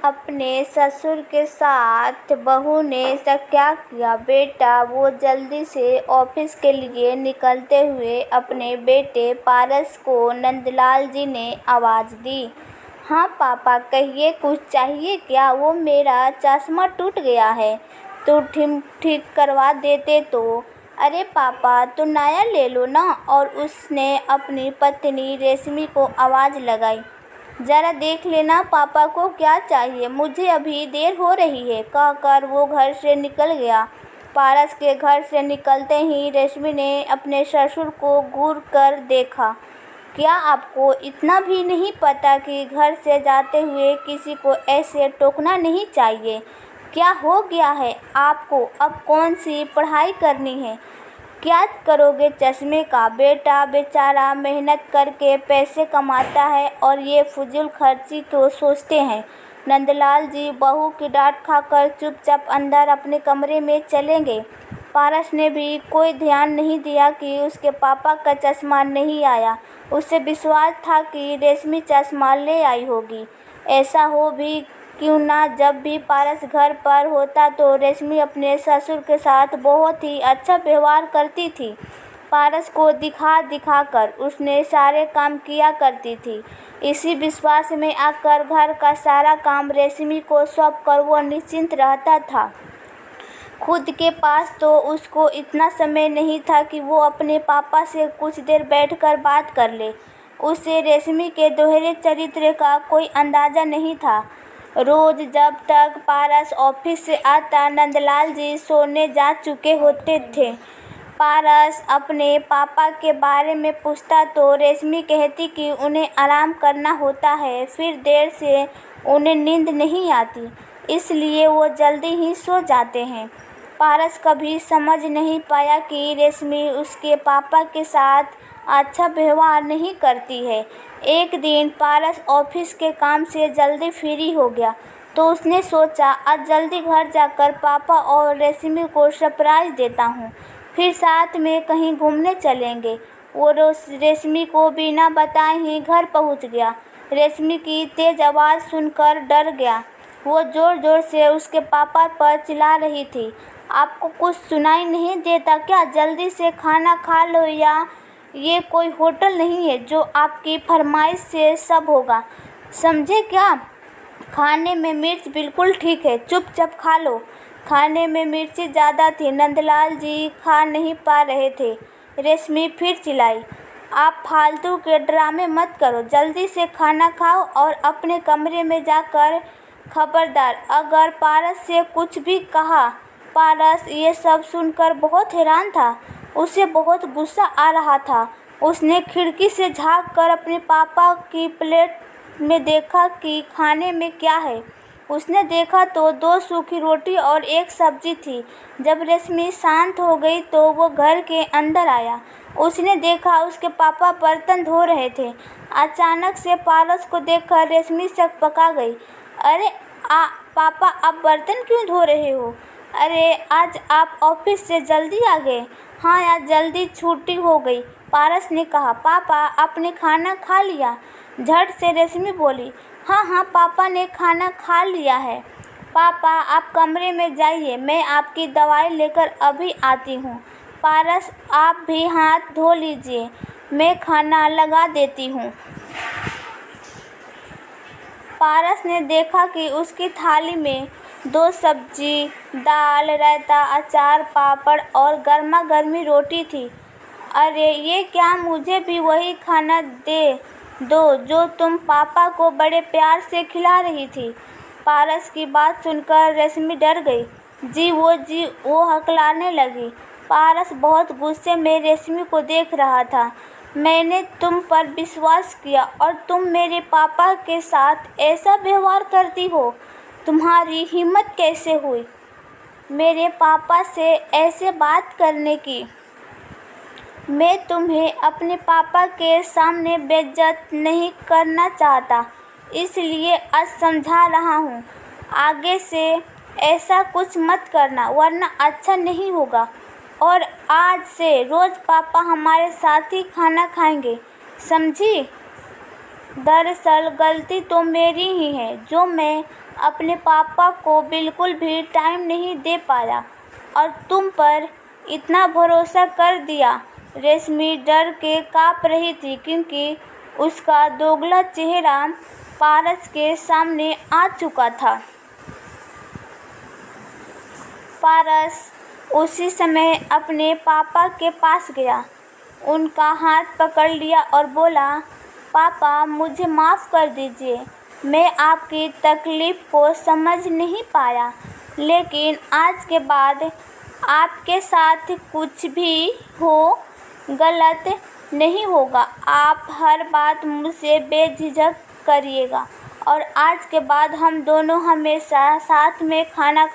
अपने ससुर के साथ बहू ने क्या किया बेटा, वो जल्दी से ऑफिस के लिए निकलते हुए अपने बेटे पारस को नंदलाल जी ने आवाज़ दी। हाँ पापा कहिए, कुछ चाहिए क्या? वो मेरा चश्मा टूट गया है तो ठीक करवा देते तो। अरे पापा तो नया ले लो ना। और उसने अपनी पत्नी रेशमी को आवाज़ लगाई, ज़रा देख लेना पापा को क्या चाहिए, मुझे अभी देर हो रही है, कहकर वो घर से निकल गया। पारस के घर से निकलते ही रेशमी ने अपने ससुर को घूर कर देखा। क्या आपको इतना भी नहीं पता कि घर से जाते हुए किसी को ऐसे टोकना नहीं चाहिए? क्या हो गया है आपको? अब कौन सी पढ़ाई करनी है? क्या करोगे चश्मे का? बेटा बेचारा मेहनत करके पैसे कमाता है और ये फजूल खर्ची तो सोचते हैं। नंदलाल जी बहू की डांट खाकर चुपचाप अंदर अपने कमरे में चले गए। पारस ने भी कोई ध्यान नहीं दिया कि उसके पापा का चश्मा नहीं आया। उसे विश्वास था कि रेशमी चश्मा ले आई होगी। ऐसा हो भी क्यों ना, जब भी पारस घर पर होता तो रेशमी अपने ससुर के साथ बहुत ही अच्छा व्यवहार करती थी। पारस को दिखा दिखा कर उसने सारे काम किया करती थी। इसी विश्वास में आकर घर का सारा काम रेशमी को सौंप कर वो निश्चिंत रहता था। खुद के पास तो उसको इतना समय नहीं था कि वो अपने पापा से कुछ देर बैठकर बात कर ले। उसे रेशमी के दोहरे चरित्र का कोई अंदाज़ा नहीं था। रोज़ जब तक पारस ऑफिस से आता नंदलाल जी सोने जा चुके होते थे। पारस अपने पापा के बारे में पूछता तो रेशमी कहती कि उन्हें आराम करना होता है, फिर देर से उन्हें नींद नहीं आती, इसलिए वो जल्दी ही सो जाते हैं। पारस कभी समझ नहीं पाया कि रेशमी उसके पापा के साथ अच्छा व्यवहार नहीं करती है। एक दिन पारस ऑफिस के काम से जल्दी फ्री हो गया तो उसने सोचा आज जल्दी घर जाकर पापा और रेशमी को सरप्राइज देता हूँ, फिर साथ में कहीं घूमने चलेंगे। वो रेशमी को बिना बताए ही घर पहुँच गया। रेशमी की तेज़ आवाज़ सुनकर डर गया। वो ज़ोर ज़ोर से उसके पापा पर चिल्ला रही थी, आपको कुछ सुनाई नहीं देता क्या? जल्दी से खाना खा लो, या ये कोई होटल नहीं है जो आपकी फरमाइश से सब होगा, समझे क्या? खाने में मिर्च बिल्कुल ठीक है, चुपचाप खा लो। खाने में मिर्ची ज़्यादा थी, नंदलाल जी खा नहीं पा रहे थे। रेशमी फिर चिल्लाई, आप फालतू के ड्रामे मत करो, जल्दी से खाना खाओ और अपने कमरे में जाकर खबरदार अगर पारस से कुछ भी कहा। पारस ये सब सुनकर बहुत हैरान था। उसे बहुत गुस्सा आ रहा था। उसने खिड़की से झांक कर अपने पापा की प्लेट में देखा कि खाने में क्या है। उसने देखा तो 2 सूखी रोटी और 1 सब्जी थी। जब रेशमी शांत हो गई तो वो घर के अंदर आया। उसने देखा उसके पापा बर्तन धो रहे थे। अचानक से पारस को देखकर रेशमी सकपका गई। अरे पापा, आप बर्तन क्यों धो रहे हो? अरे आज आप ऑफिस से जल्दी आ गए? हाँ, आज जल्दी छुट्टी हो गई, पारस ने कहा। पापा आपने खाना खा लिया? झट से रेशमी बोली। हाँ हाँ, पापा ने खाना खा लिया है। पापा आप कमरे में जाइए, मैं आपकी दवाई लेकर अभी आती हूँ। पारस आप भी हाथ धो लीजिए, मैं खाना लगा देती हूँ। पारस ने देखा कि उसकी थाली में 2 सब्जी, दाल, रायता, अचार, पापड़ और गर्मा गर्मी रोटी थी। अरे ये क्या, मुझे भी वही खाना दे दो जो तुम पापा को बड़े प्यार से खिला रही थी। पारस की बात सुनकर रेशमी डर गई। जी वो हकलाने लगी। पारस बहुत गुस्से में रेशमी को देख रहा था। मैंने तुम पर विश्वास किया और तुम मेरे पापा के साथ ऐसा व्यवहार करती हो, तुम्हारी हिम्मत कैसे हुई मेरे पापा से ऐसे बात करने की? मैं तुम्हें अपने पापा के सामने बेइज्जत नहीं करना चाहता, इसलिए आज समझा रहा हूँ। आगे से ऐसा कुछ मत करना वरना अच्छा नहीं होगा। और आज से रोज़ पापा हमारे साथ ही खाना खाएंगे, समझी? दरअसल गलती तो मेरी ही है जो मैं अपने पापा को बिल्कुल भी टाइम नहीं दे पाया और तुम पर इतना भरोसा कर दिया। रेशमी डर के काँप रही थी क्योंकि उसका दोगला चेहरा पारस के सामने आ चुका था। पारस उसी समय अपने पापा के पास गया, उनका हाथ पकड़ लिया और बोला, पापा मुझे माफ़ कर दीजिए, मैं आपकी तकलीफ़ को समझ नहीं पाया, लेकिन आज के बाद आपके साथ कुछ भी हो गलत नहीं होगा। आप हर बात मुझसे बेझिझक करिएगा और आज के बाद हम दोनों हमेशा साथ में खाना